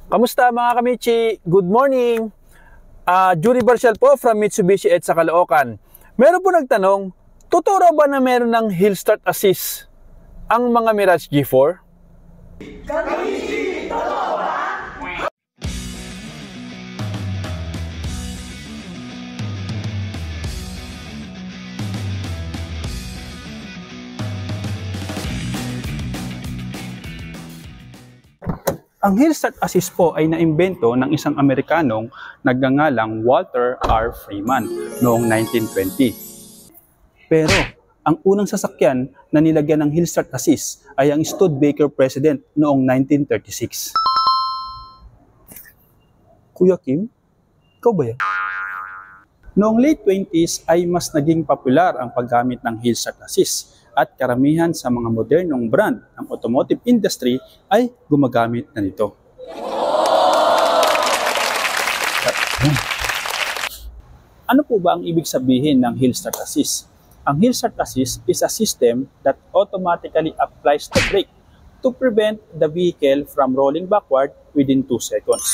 Kamusta mga kamichi? Good morning! Jury Barcial po from Mitsubishi EDSA Caloocan. Meron po nagtanong, totoo raw ba na meron ng Hill Start Assist ang mga Mirage G4? Kamichi, totoo ba? Ang Hill Start Assist po ay naimbento ng isang Amerikanong nagngangalang Walter R. Freeman noong 1920. Pero ang unang sasakyan na nilagyan ng Hill Start Assist ay ang Studebaker President noong 1936. Kuya Kim, ikaw ba yan? Noong late 20s ay mas naging popular ang paggamit ng Hill Start Assist at karamihan sa mga modernong brand ng automotive industry ay gumagamit na nito. Ano po ba ang ibig sabihin ng Hill Start Assist? Ang Hill Start Assist is a system that automatically applies the brake to prevent the vehicle from rolling backward within 2 seconds.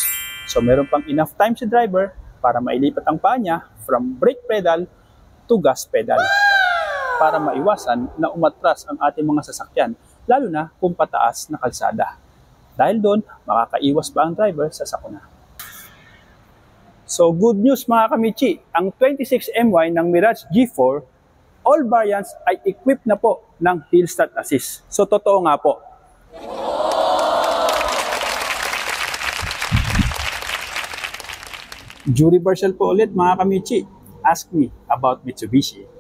So meron pang enough time si driver para mailipat ang paa niya from brake pedal to gas pedal, para maiwasan na umatras ang ating mga sasakyan, lalo na kung pataas na kalsada. Dahil doon, makakaiwas pa ang driver sa sakuna. So good news mga kamichi, ang 26MY ng Mirage G4, all variants ay equipped na po ng Hill Start Assist. So totoo nga po. Jury Barcial po ulit mga kamichi. Ask me about Mitsubishi.